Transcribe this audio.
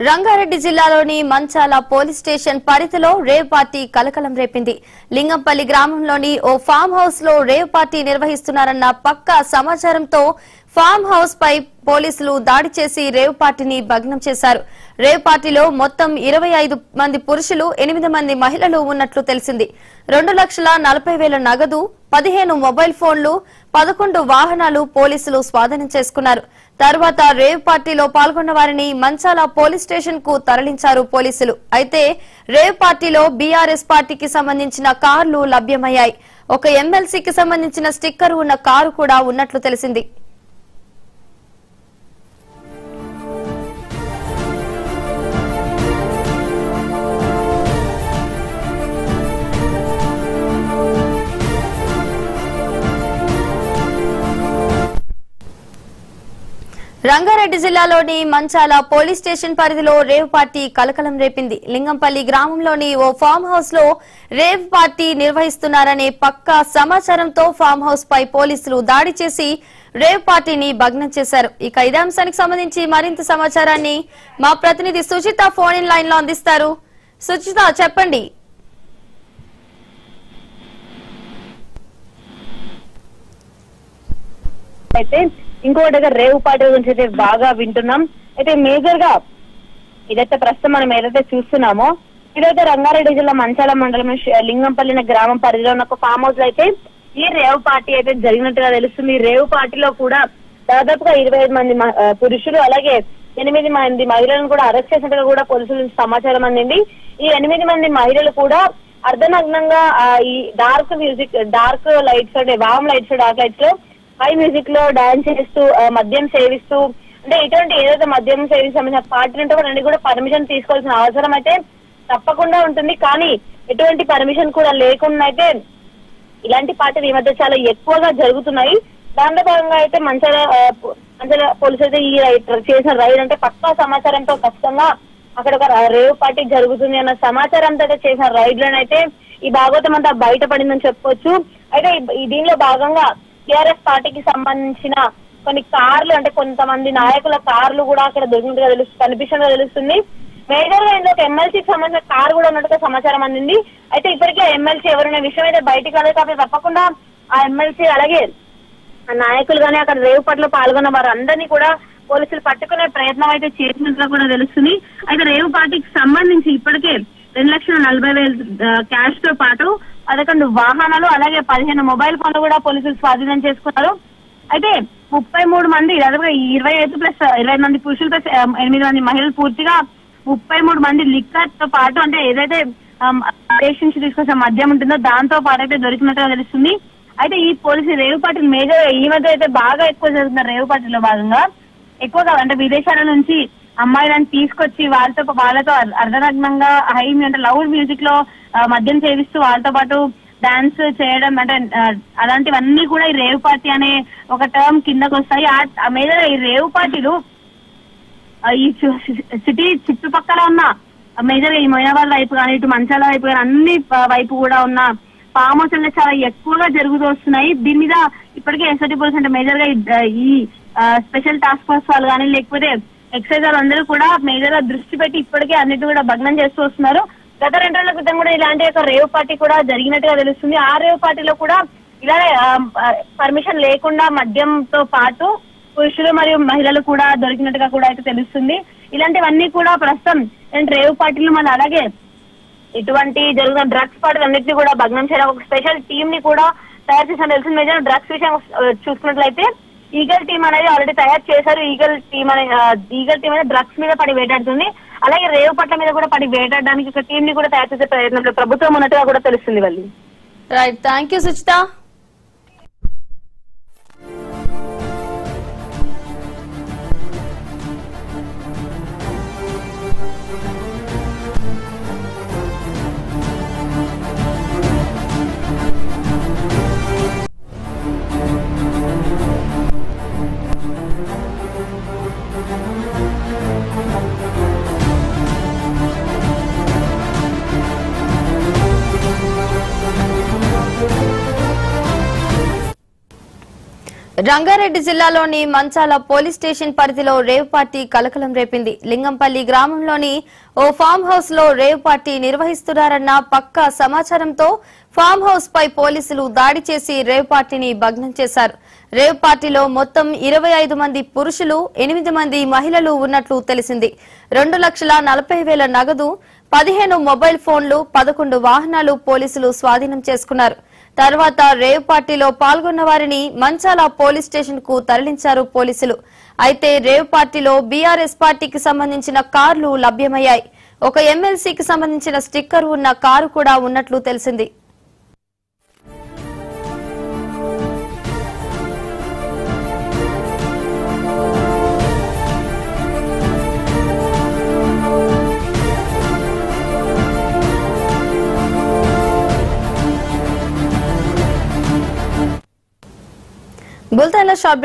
రంగారెడ్డి జిల్లాలోని మంచాల police station పరిధిలో rave party కలకలం రేపింది. లింగంపల్లి గ్రామంలోని ఓ ఫామ్ హౌస్ లో రేవ్ పార్టీ నిర్వహిస్తున్నారన్న పక్కా సమాచారంతో ఫామ్ హౌస్ పై పోలీసులు దాడి చేసి రేవ్ పార్టీని భగ్నం చేశారు. రేవ్ పార్టీలో మొత్తం 25 మంది పురుషులు, 8 మంది మహిళలు ఉన్నట్లు తెలిసింది. 2,40,000 నగదు, 15 మొబైల్ ఫోన్లు, 11 వాహనాలు పోలీసులు స్వాధీనం చేసుకున్నారు. తర్వాత రేవ్ పార్టీలో పాల్గొన్న వారిని మంచాల పోలీస్ స్టేషన్ కు తరలించారు పోలీసులు. అయితే రేవ్ పార్టీలో బీఆర్ఎస్ పార్టీకి సంబంధించిన కార్లు లభ్యమయ్యాయి. ఒక ఎమ్మెల్సీకి సంబంధించిన స్టిక్కర్ ఉన్న కారు కూడా ఉన్నట్లు తెలిసింది. రంగారెడ్డి జిల్లాలోని మంచాల పోలీస్ స్టేషన్ పరిధిలో రేవ్ పార్టీ కలకలం రేపింది. లింగంపల్లి గ్రామంలోని ఓ ఫామ్ హౌస్ లో రేవ్ పార్టీ నిర్వహిస్తున్నారనే పక్కా సమాచారంతో ఫామ్ హౌస్ పై పోలీసులు దాడి చేసి రేవ్ పార్టీని భగ్నం చేశారు. ఇక ఇదే అంశానికి సంబంధించి మరింత సమాచారాన్ని మా ప్రతినిధి సుచిత ఫోన్ ఇన్ లైన్ లో అందిస్తారు. సుచిత, చెప్పండి. అయితే ఇంకోటి రేవ్ పార్టీ గురించి అయితే బాగా వింటున్నాం. అయితే మేజర్ గా ఇదైతే ప్రస్తుతం మనం ఏదైతే చూస్తున్నామో ఇదైతే రంగారెడ్డి జిల్లా మంచాల మండలం లింగంపల్లి గ్రామం పరిధిలో ఉన్న ఒక ఫామ్ హౌస్ లో అయితే ఈ రేవ్ పార్టీ అయితే జరిగినట్టుగా తెలుస్తుంది. ఈ రేవ్ పార్టీలో కూడా దాదాపుగా 25 మంది పురుషులు, అలాగే 8 మంది మహిళలను కూడా అరెస్ట్ చేసినట్టుగా కూడా పోలీసుల నుంచి సమాచారం అందింది. ఈ 8 మంది మహిళలు కూడా అర్ధనగ్నంగా ఈ డార్క్ మ్యూజిక్, డార్క్ లైట్స్ అంటే వామ్ లైట్స్, డార్క్ లైట్స్ లో హై మ్యూజిక్ లో డాన్స్ చేస్తూ మద్యం సేవిస్తూ, అంటే ఇటువంటి ఏదైతే మద్యం సంబంధించిన పార్టీ ఉంటే కూడా అన్ని కూడా పర్మిషన్ తీసుకోవాల్సిన అవసరం అయితే తప్పకుండా ఉంటుంది. కానీ ఎటువంటి పర్మిషన్ కూడా లేకుండా అయితే ఇలాంటి పార్టీలు ఈ మధ్య చాలా ఎక్కువగా జరుగుతున్నాయి. దాంట్లో భాగంగా అయితే మంచాల పోలీసులు అయితే ఈ చేసిన రైడ్ అంటే పక్కా సమాచారంతో ఖచ్చితంగా అక్కడ ఒక రేవ్ పార్టీ జరుగుతుంది అన్న సమాచారంతో అయితే చేసిన రైడ్ లోనైతే ఈ భాగవతం అంతా బయటపడిందని చెప్పుకోవచ్చు. అయితే దీనిలో భాగంగా టీఆర్ఎస్ పార్టీకి సంబంధించిన కొన్ని కార్లు, అంటే కొంతమంది నాయకుల కార్లు కూడా అక్కడ దొరికినట్టుగా కనిపిస్తున్నట్టుగా తెలుస్తుంది. మేజర్ గా ఇందులో ఒక ఎమ్మెల్సీకి సంబంధించిన కార్ కూడా ఉన్నట్టుగా సమాచారం అందింది. అయితే ఇప్పటికే ఎమ్మెల్సీ ఎవరైనా విషయం అయితే బయటికి రాలేదు కాబట్టి తప్పకుండా ఆ ఎమ్మెల్సీ అలాగే నాయకులు కానీ అక్కడ రేవ్ పార్టీలో పాల్గొన్న వారు అందరినీ కూడా పోలీసులు పట్టుకునే ప్రయత్నం అయితే చేసినట్టుగా కూడా తెలుస్తుంది. అయితే రేవ్ పార్టీకి సంబంధించి ఇప్పటికే 2,40,000 క్యాష్ తో పాటు 11 వాహనాలు, అలాగే 15 మొబైల్ ఫోన్లు కూడా పోలీసులు స్వాధీనం చేసుకున్నారు. అయితే 33 మంది, దాదాపుగా 25 ప్లస్ 20 మంది పురుషులు ప్లస్ 8 మంది మహిళలు, పూర్తిగా 33 మంది లిక్కర్ తో పాటు, అంటే ఏదైతే దేశం నుంచి తీసుకొచ్చిన మద్యం ఉంటుందో దాంతో పాటు అయితే దొరికినట్టుగా తెలుస్తుంది. అయితే ఈ పోలీసు రేవ్ పార్టీలు మేజర్ ఈ మధ్య అయితే బాగా ఎక్కువ జరుగుతున్నారు. రేవ్ పార్టీలో భాగంగా ఎక్కువగా అంటే విదేశాల నుంచి అమ్మాయిలను తీసుకొచ్చి వాళ్ళతో అర్ధనగ్నంగా హై అంటే లౌడ్ మ్యూజిక్ లో మద్యం సేవిస్తూ వాళ్ళతో పాటు డాన్స్ చేయడం, అంటే అలాంటివన్నీ కూడా ఈ రేవ్ పార్టీ అనే ఒక టర్మ్ కిందకు వస్తాయి. మీద ఈ రేవ్ పార్టీలు ఈ సిటీ చుట్టుపక్కల ఉన్న మేజర్ ఈ మొయినాబాద్ వైపు కానీ, ఇటు మంచాల వైపు కానీ అన్ని వైపు కూడా ఉన్న ఫామ్ హౌస్ చాలా ఎక్కువగా జరుగుతూ వస్తున్నాయి. దీని మీద ఇప్పటికే ఎస్ఐటీ పోలీస్ అంటే మేజర్ గా ఈ స్పెషల్ టాస్క్ ఫోర్స్ వాళ్ళు కానీ లేకపోతే ఎక్సైజ్ వాళ్ళందరూ కూడా మేజర్ గా దృష్టి పెట్టి ఇప్పటికే అన్నిటి కూడా భగ్నం చేస్తూ వస్తున్నారు. గత 2 రోజుల క్రితం కూడా ఇలాంటి ఒక రేవ్ పార్టీ కూడా జరిగినట్టుగా తెలుస్తుంది. ఆ రేవ్ పార్టీలో కూడా ఇలానే పర్మిషన్ లేకుండా మద్యంతో పాటు పురుషులు మరియు మహిళలు కూడా దొరికినట్టుగా కూడా అయితే తెలుస్తుంది. ఇలాంటివన్నీ కూడా ప్రస్తుతం రేవ్ పార్టీలు మళ్ళీ అలాగే ఇటువంటి జరుగుతున్న డ్రగ్స్ పార్టీలు అన్నింటినీ కూడా భగ్నం చేయడం ఒక స్పెషల్ టీమ్ ని కూడా తయారు చేసిన తెలుస్తుంది. మేజర్ డ్రగ్స్ విషయం చూసుకున్నట్లయితే ఈగల్ టీమ్ అనేది ఆల్రెడీ తయారు చేశారు. ఈగల్ టీమ్ అనేది డ్రగ్స్ మీద పడి వేటాడుతుంది, అలాగే రేవ్ పట్ల మీద కూడా పడి వేటాడడానికి ఒక టీం ని కూడా తయారు చేసే ప్రయత్నంలో ప్రభుత్వం ఉన్నట్టుగా కూడా తెలుస్తుంది. వాళ్ళు right, thank you Suchitha. Rangareddy జిల్లాలోని మంచాల పోలీస్ స్టేషన్ పరిధిలో రేవ్ పార్టీ కలకలం రేపింది. లింగంపల్లి గ్రామంలోని ఓ ఫామ్ హౌస్ లో రేవ్ పార్టీ నిర్వహిస్తున్నారన్న పక్కా సమాచారంతో ఫామ్ హౌస్ పై పోలీసులు దాడి చేసి రేవ్ పార్టీని భగ్నం చేశారు. రేవ్ పార్టీలో మొత్తం 25 మంది పురుషులు, 8 మంది మహిళలు ఉన్నట్లు తెలిసింది. 2,40,000 నగదు, 15 మొబైల్ ఫోన్లు, 11 వాహనాలు పోలీసులు స్వాధీనం చేసుకున్నారు. తర్వాత రేవ్ పార్టీలో పాల్గొన్న వారిని మంచాల పోలీస్ స్టేషన్ కు తరలించారు పోలీసులు. అయితే రేవ్ పార్టీలో బీఆర్ఎస్ పార్టీకి సంబంధించిన కార్లు లభ్యమయ్యాయి. ఒక ఎమ్మెల్సీకి సంబంధించిన స్టిక్కర్ ఉన్న కారు కూడా ఉన్నట్లు తెలిసింది. బులెటిన్లో షార్ట్